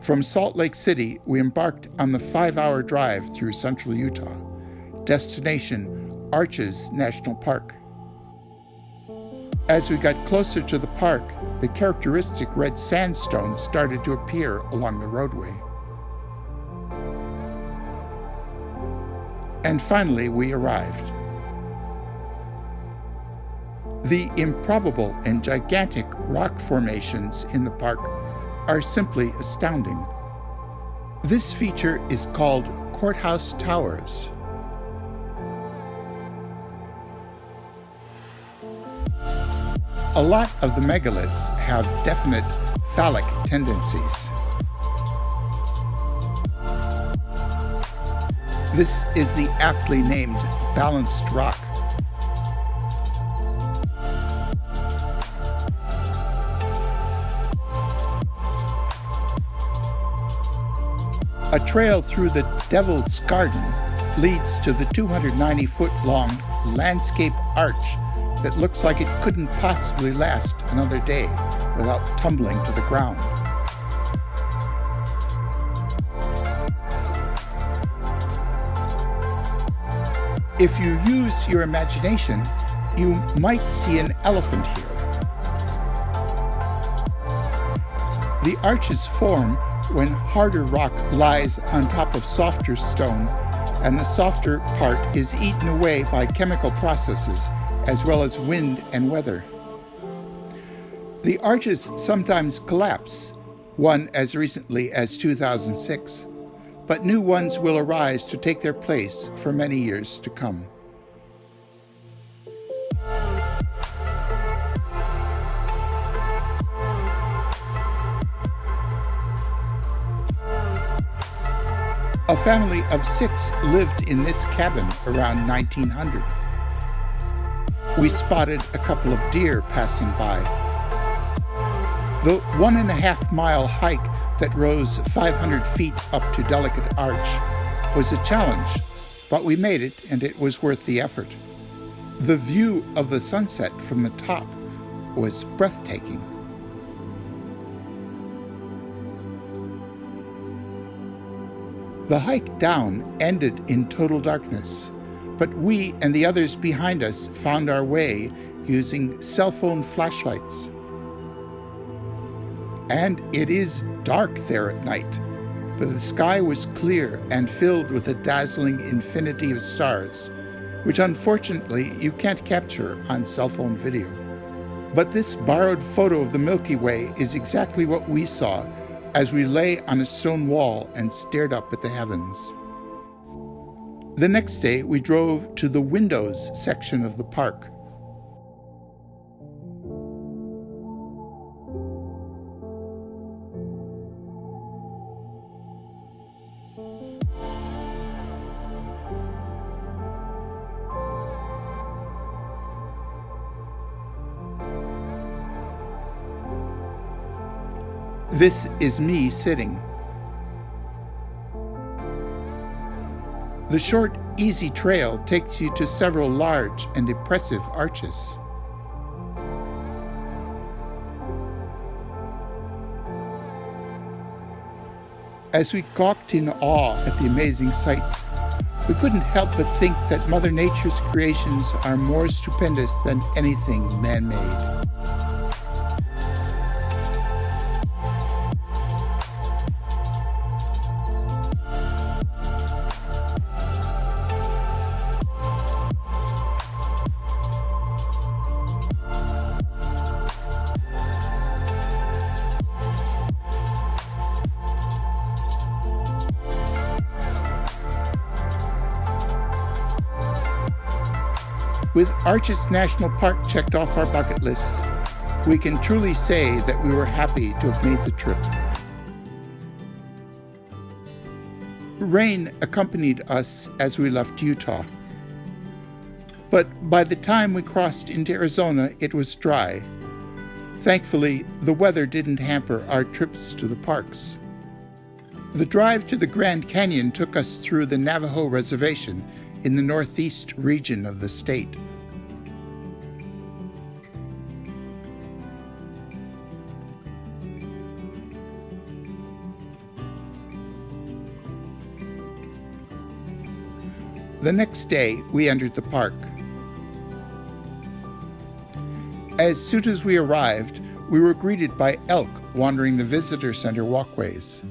From Salt Lake City, we embarked on the 5-hour drive through central Utah. Destination, Arches National Park. As we got closer to the park, the characteristic red sandstone started to appear along the roadway. And finally, we arrived. The improbable and gigantic rock formations in the park are simply astounding. This feature is called Courthouse Towers. A lot of the megaliths have definite phallic tendencies. This is the aptly named Balanced Rock. A trail through the Devil's Garden leads to the 290-foot-long landscape arch that looks like it couldn't possibly last another day without tumbling to the ground. If you use your imagination, you might see an elephant here. The arches form when harder rock lies on top of softer stone, and the softer part is eaten away by chemical processes, as well as wind and weather. The arches sometimes collapse, one as recently as 2006, but new ones will arise to take their place for many years to come. A family of 6 lived in this cabin around 1900. We spotted a couple of deer passing by. The 1.5-mile hike that rose 500 feet up to Delicate Arch was a challenge, but we made it, and it was worth the effort. The view of the sunset from the top was breathtaking. The hike down ended in total darkness, but we and the others behind us found our way using cell phone flashlights. And it is dark there at night, but the sky was clear and filled with a dazzling infinity of stars, which unfortunately you can't capture on cell phone video. But this borrowed photo of the Milky Way is exactly what we saw as we lay on a stone wall and stared up at the heavens. The next day, we drove to the Windows section of the park. This is me sitting. The short, easy trail takes you to several large and impressive arches. As we gawked in awe at the amazing sights, we couldn't help but think that Mother Nature's creations are more stupendous than anything man-made. With Arches National Park checked off our bucket list, we can truly say that we were happy to have made the trip. Rain accompanied us as we left Utah. But by the time we crossed into Arizona, it was dry. Thankfully, the weather didn't hamper our trips to the parks. The drive to the Grand Canyon took us through the Navajo Reservation in the northeast region of the state. The next day, we entered the park. As soon as we arrived, we were greeted by elk wandering the visitor center walkways.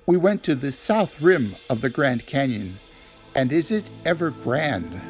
We went to the south rim of the Grand Canyon, and is it ever grand?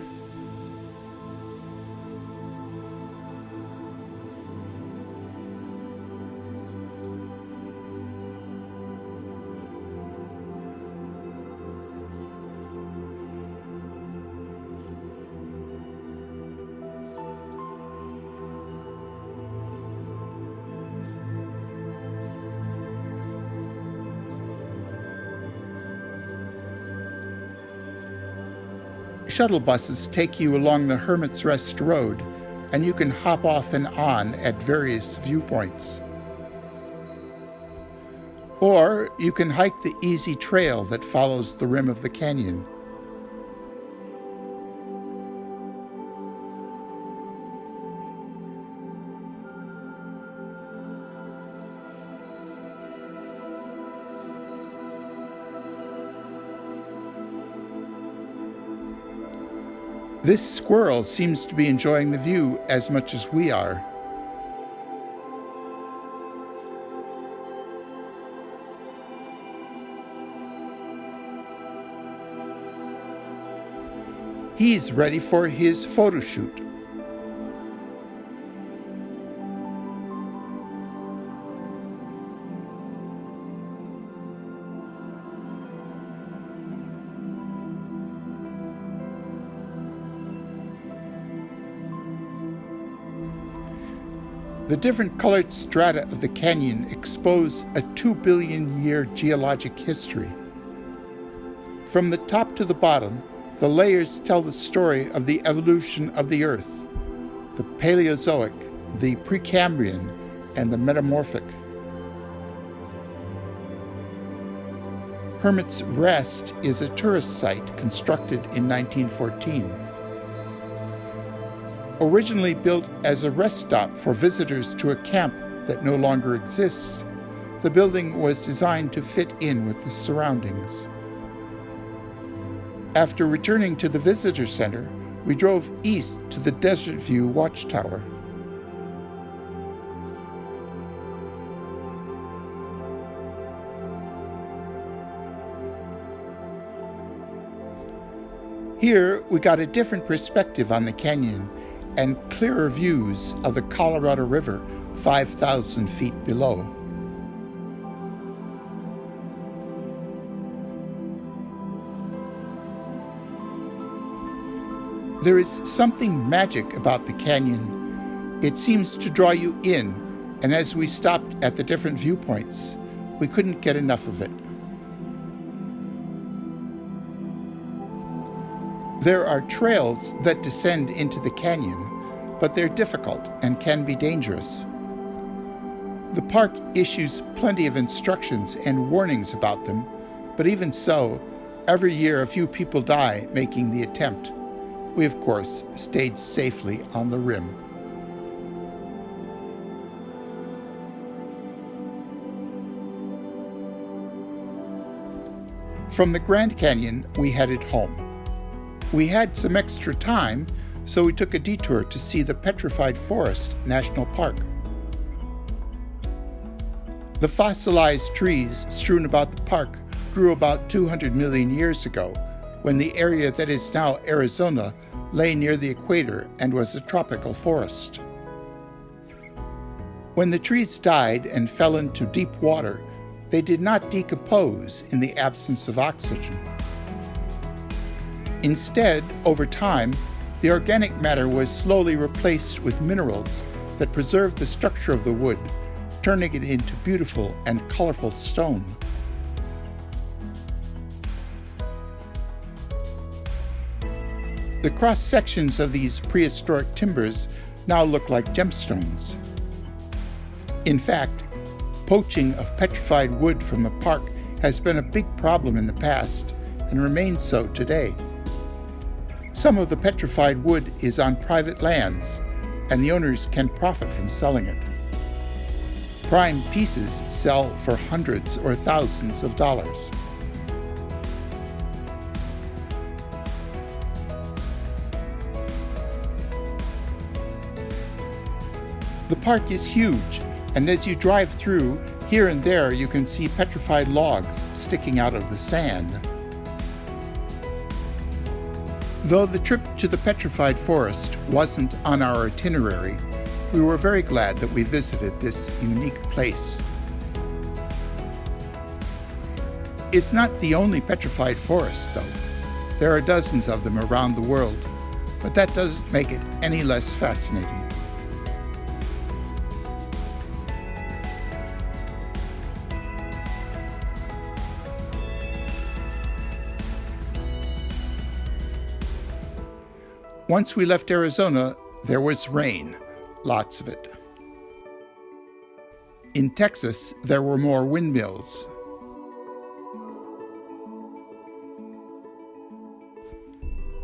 Shuttle buses take you along the Hermit's Rest Road, and you can hop off and on at various viewpoints. Or you can hike the easy trail that follows the rim of the canyon. This squirrel seems to be enjoying the view as much as we are. He's ready for his photo shoot. The different colored strata of the canyon expose a 2 billion year geologic history. From the top to the bottom, the layers tell the story of the evolution of the Earth, the Paleozoic, the Precambrian, and the Metamorphic. Hermit's Rest is a tourist site constructed in 1914. Originally built as a rest stop for visitors to a camp that no longer exists, the building was designed to fit in with the surroundings. After returning to the visitor center, we drove east to the Desert View Watchtower. Here, we got a different perspective on the canyon and clearer views of the Colorado River 5,000 feet below. There is something magic about the canyon. It seems to draw you in, and as we stopped at the different viewpoints, we couldn't get enough of it. There are trails that descend into the canyon, but they're difficult and can be dangerous. The park issues plenty of instructions and warnings about them, but even so, every year a few people die making the attempt. We, of course, stayed safely on the rim. From the Grand Canyon, we headed home. We had some extra time, so we took a detour to see the Petrified Forest National Park. The fossilized trees strewn about the park grew about 200 million years ago, when the area that is now Arizona lay near the equator and was a tropical forest. When the trees died and fell into deep water, they did not decompose in the absence of oxygen. Instead, over time, the organic matter was slowly replaced with minerals that preserved the structure of the wood, turning it into beautiful and colorful stone. The cross-sections of these prehistoric timbers now look like gemstones. In fact, poaching of petrified wood from the park has been a big problem in the past and remains so today. Some of the petrified wood is on private lands, and the owners can profit from selling it. Prime pieces sell for hundreds or thousands of dollars. The park is huge, and as you drive through, here and there you can see petrified logs sticking out of the sand. Though the trip to the Petrified Forest wasn't on our itinerary, we were very glad that we visited this unique place. It's not the only petrified forest, though. There are dozens of them around the world, but that doesn't make it any less fascinating. Once we left Arizona, there was rain, lots of it. In Texas, there were more windmills.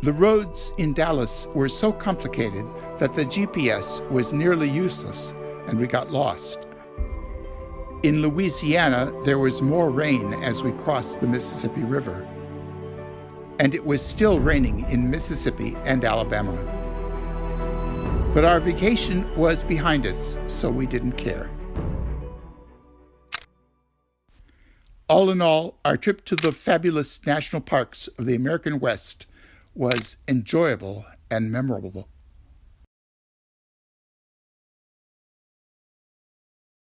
The roads in Dallas were so complicated that the GPS was nearly useless, and we got lost. In Louisiana, there was more rain as we crossed the Mississippi River. And it was still raining in Mississippi and Alabama. But our vacation was behind us, so we didn't care. All in all, our trip to the fabulous national parks of the American West was enjoyable and memorable.